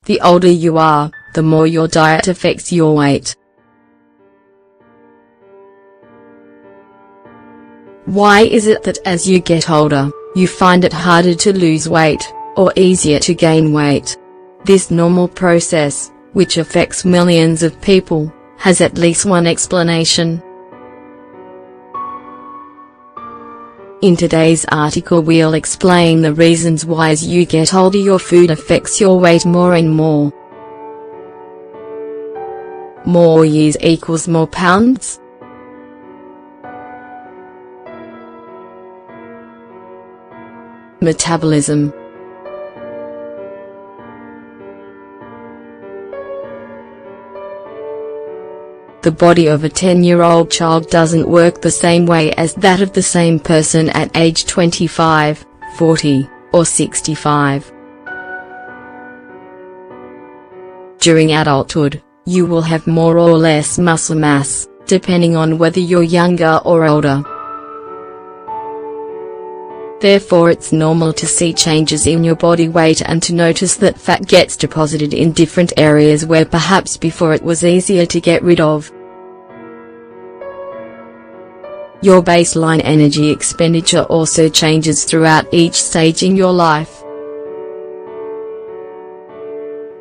The older you are, the more your diet affects your weight. Why is it that as you get older, you find it harder to lose weight, or easier to gain weight? This normal process, which affects millions of people, has at least one explanation. In today's article we'll explain the reasons why as you get older your food affects your weight more and more. More years equals more pounds? Metabolism. The body of a 10-year-old child doesn't work the same way as that of the same person at age 25, 40, or 65. During adulthood, you will have more or less muscle mass, depending on whether you're younger or older. Therefore it's normal to see changes in your body weight and to notice that fat gets deposited in different areas where perhaps before it was easier to get rid of. Your baseline energy expenditure also changes throughout each stage in your life.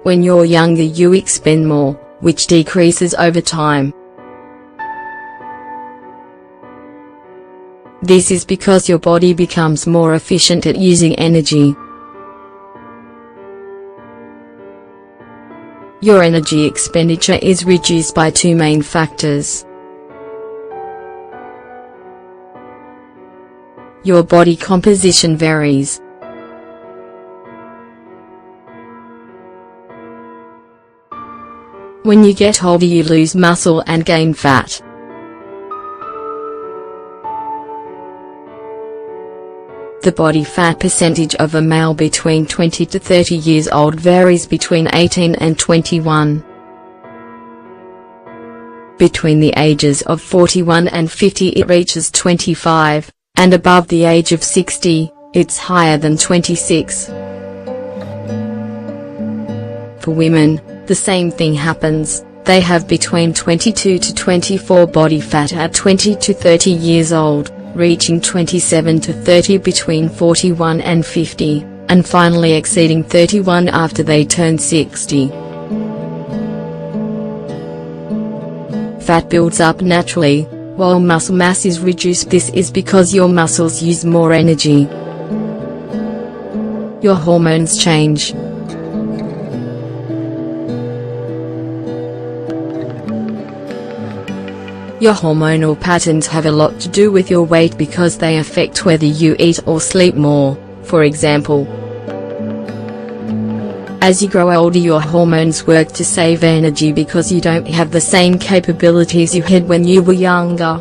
When you're younger you expend more, which decreases over time. This is because your body becomes more efficient at using energy. Your energy expenditure is reduced by two main factors. Your body composition varies. When you get older you lose muscle and gain fat. The body fat percentage of a male between 20 to 30 years old varies between 18 and 21. Between the ages of 41 and 50 it reaches 25, and above the age of 60, it's higher than 26. For women, the same thing happens. They have between 22 to 24 body fat at 20 to 30 years old, reaching 27 to 30 between 41 and 50, and finally exceeding 31 after they turn 60. Fat builds up naturally, while muscle mass is reduced. This is because your muscles use more energy. Your hormones change. Your hormonal patterns have a lot to do with your weight because they affect whether you eat or sleep more, for example. As you grow older your hormones work to save energy because you don't have the same capabilities you had when you were younger.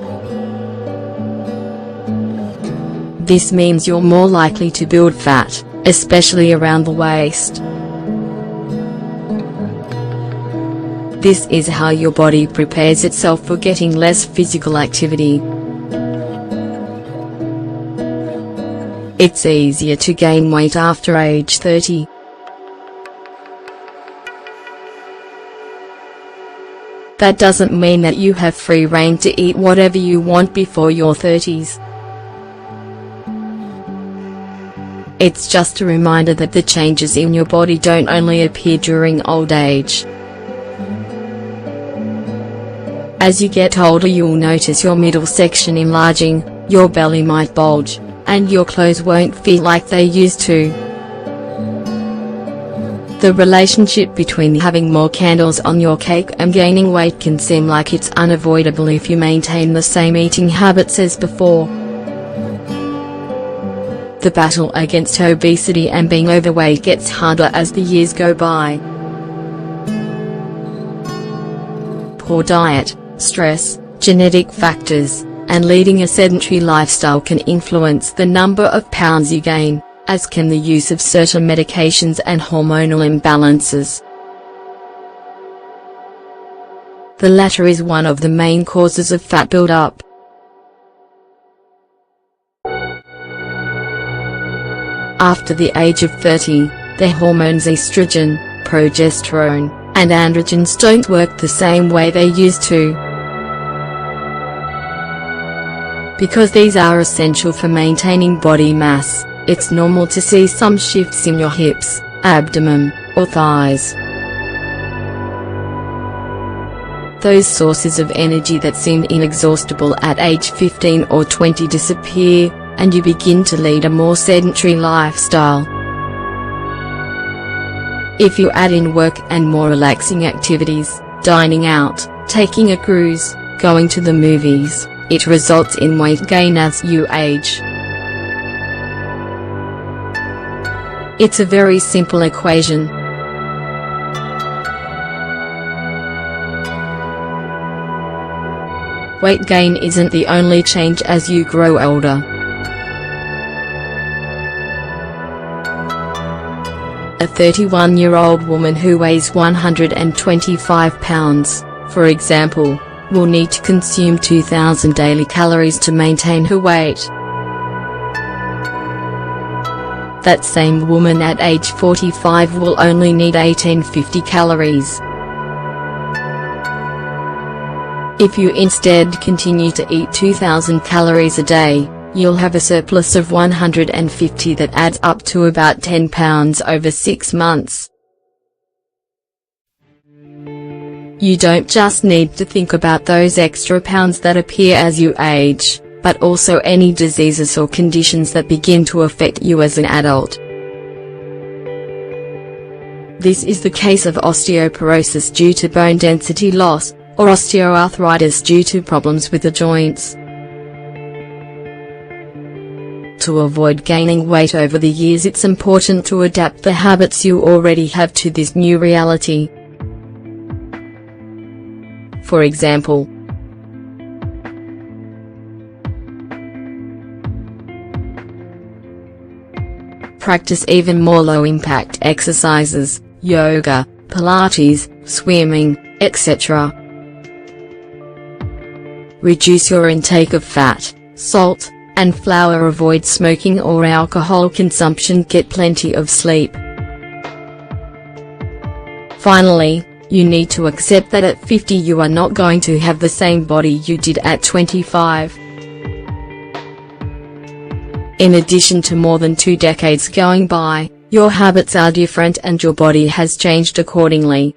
This means you're more likely to build fat, especially around the waist. This is how your body prepares itself for getting less physical activity. It's easier to gain weight after age 30. That doesn't mean that you have free rein to eat whatever you want before your 30s. It's just a reminder that the changes in your body don't only appear during old age. As you get older you'll notice your middle section enlarging, your belly might bulge, and your clothes won't feel like they used to. The relationship between having more candles on your cake and gaining weight can seem like it's unavoidable if you maintain the same eating habits as before. The battle against obesity and being overweight gets harder as the years go by. Poor diet, stress, genetic factors, and leading a sedentary lifestyle can influence the number of pounds you gain, as can the use of certain medications and hormonal imbalances. The latter is one of the main causes of fat buildup. After the age of 30, the hormones estrogen, progesterone, and androgens don't work the same way they used to. Because these are essential for maintaining body mass, it's normal to see some shifts in your hips, abdomen, or thighs. Those sources of energy that seemed inexhaustible at age 15 or 20 disappear, and you begin to lead a more sedentary lifestyle. If you add in work and more relaxing activities, dining out, taking a cruise, going to the movies, it results in weight gain as you age. It's a very simple equation. Weight gain isn't the only change as you grow older. A 31-year-old woman who weighs 125 pounds, for example, will need to consume 2,000 daily calories to maintain her weight. That same woman at age 45 will only need 1,850 calories. If you instead continue to eat 2,000 calories a day, you'll have a surplus of 150 that adds up to about 10 pounds over 6 months. You don't just need to think about those extra pounds that appear as you age, but also any diseases or conditions that begin to affect you as an adult. This is the case of osteoporosis due to bone density loss, or osteoarthritis due to problems with the joints. To avoid gaining weight over the years, it's important to adapt the habits you already have to this new reality. For example, practice even more low-impact exercises, yoga, Pilates, swimming, etc. Reduce your intake of fat, salt, and flour. Avoid smoking or alcohol consumption. Get plenty of sleep. Finally, you need to accept that at 50 you are not going to have the same body you did at 25. In addition to more than 2 decades going by, your habits are different and your body has changed accordingly.